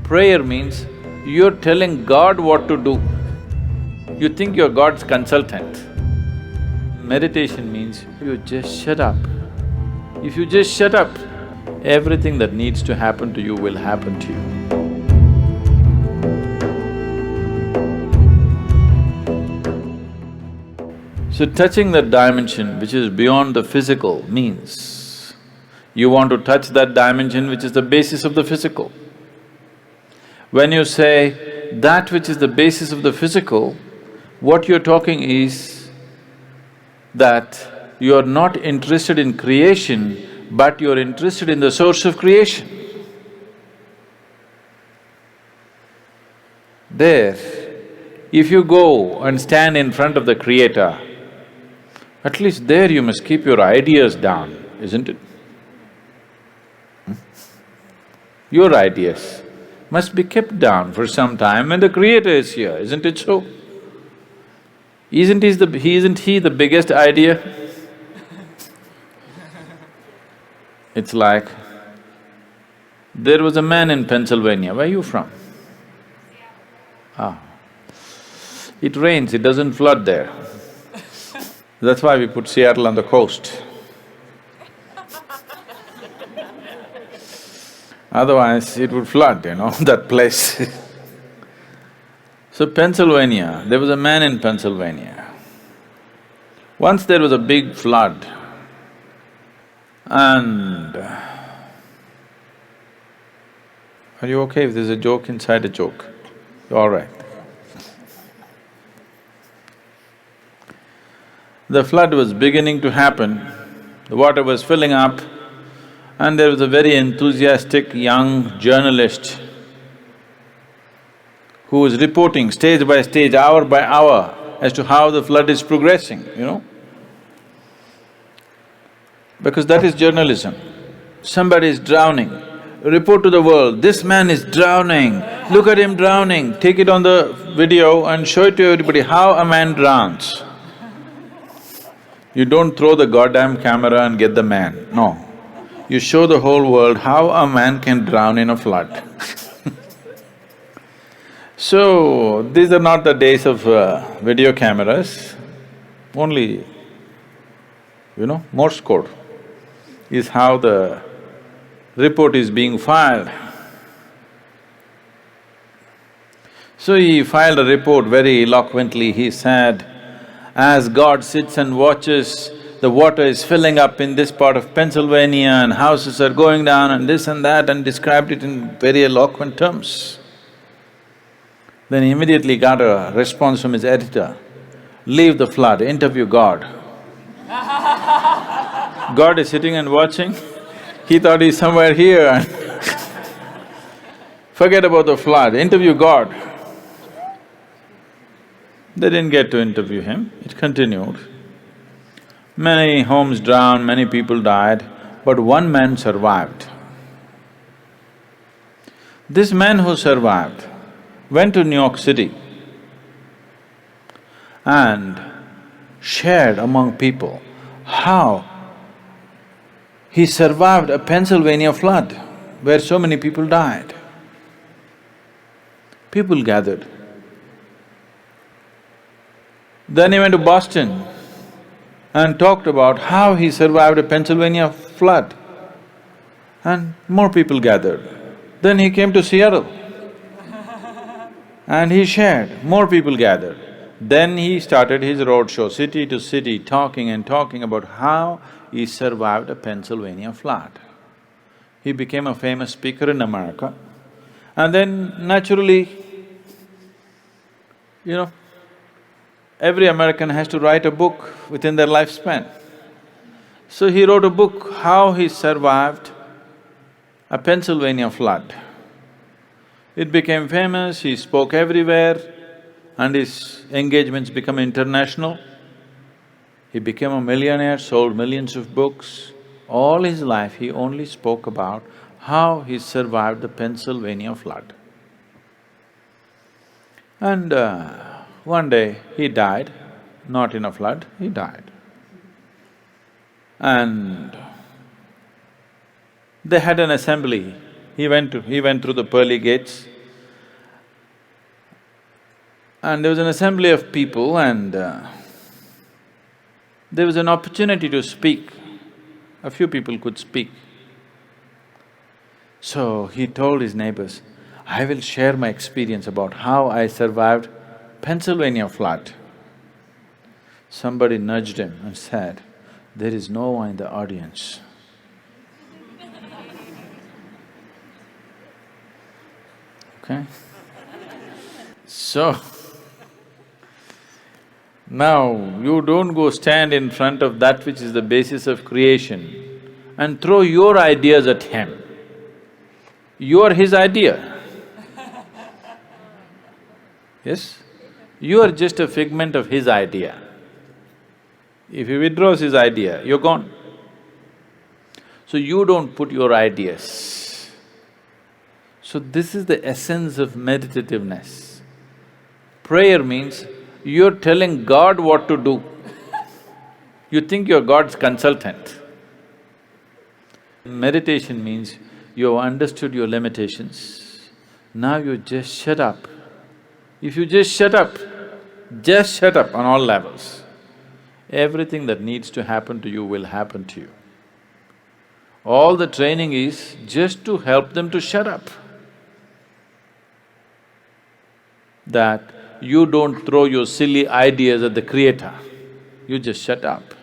Prayer means you're telling God what to do. You think you're God's consultant. Meditation means you just shut up. If you just shut up, everything that needs to happen to you will happen to you. So touching that dimension which is beyond the physical means you want to touch that dimension which is the basis of the physical. When you say that which is the basis of the physical, what you're talking is that you're not interested in creation, but you're interested in the source of creation. There, if you go and stand in front of the Creator, at least there you must keep your ideas down, isn't it? Your ideas must be kept down for some time when the Creator is here, isn't it so? Isn't he the biggest idea? It's like, there was a man in Pennsylvania, where are you from? Ah. It rains, it doesn't flood there. That's why we put Seattle on the coast. Otherwise, it would flood, that place. So Pennsylvania, there was a man in Pennsylvania. Once there was a big flood and… Are you okay if there's a joke inside a joke? You're all right. The flood was beginning to happen, the water was filling up, and there was a very enthusiastic young journalist who was reporting stage by stage, hour by hour as to how the flood is progressing, Because that is journalism. Somebody is drowning, report to the world, this man is drowning, look at him drowning, take it on the video and show it to everybody how a man drowns. You don't throw the goddamn camera and get the man, no. You show the whole world how a man can drown in a flood. So, these are not the days of video cameras, only, Morse code is how the report is being filed. So he filed a report very eloquently, he said, as God sits and watches, the water is filling up in this part of Pennsylvania and houses are going down and this and that, and described it in very eloquent terms. Then he immediately got a response from his editor, leave the flood, interview God. God is sitting and watching, he thought he's somewhere here and forget about the flood, interview God. They didn't get to interview him, it continued. Many homes drowned, many people died, but one man survived. This man who survived went to New York City and shared among people how he survived a Pennsylvania flood where so many people died. People gathered. Then he went to Boston and talked about how he survived a Pennsylvania flood, and more people gathered. Then he came to Seattle and he shared, more people gathered. Then he started his roadshow, city to city, talking and talking about how he survived a Pennsylvania flood. He became a famous speaker in America, and then naturally, every American has to write a book within their lifespan. So he wrote a book, how he survived a Pennsylvania flood. It became famous, he spoke everywhere, and his engagements became international. He became a millionaire, sold millions of books. All his life he only spoke about how he survived the Pennsylvania flood. And one day he died, not in a flood, he died. And they had an assembly. He went through the pearly gates And there was an assembly of people and there was an opportunity to speak. A few people could speak. So he told his neighbors, I will share my experience about how I survived Pennsylvania flood. Somebody nudged him and said, there is no one in the audience. Okay? So, now you don't go stand in front of that which is the basis of creation and throw your ideas at him. You are his idea. Yes? You are just a figment of his idea. If he withdraws his idea, you're gone. So you don't put your ideas. So this is the essence of meditativeness. Prayer means you're telling God what to do. You think you're God's consultant. Meditation means you have understood your limitations. Now you just shut up. If you just shut up on all levels, everything that needs to happen to you will happen to you. All the training is just to help them to shut up. That you don't throw your silly ideas at the Creator, you just shut up.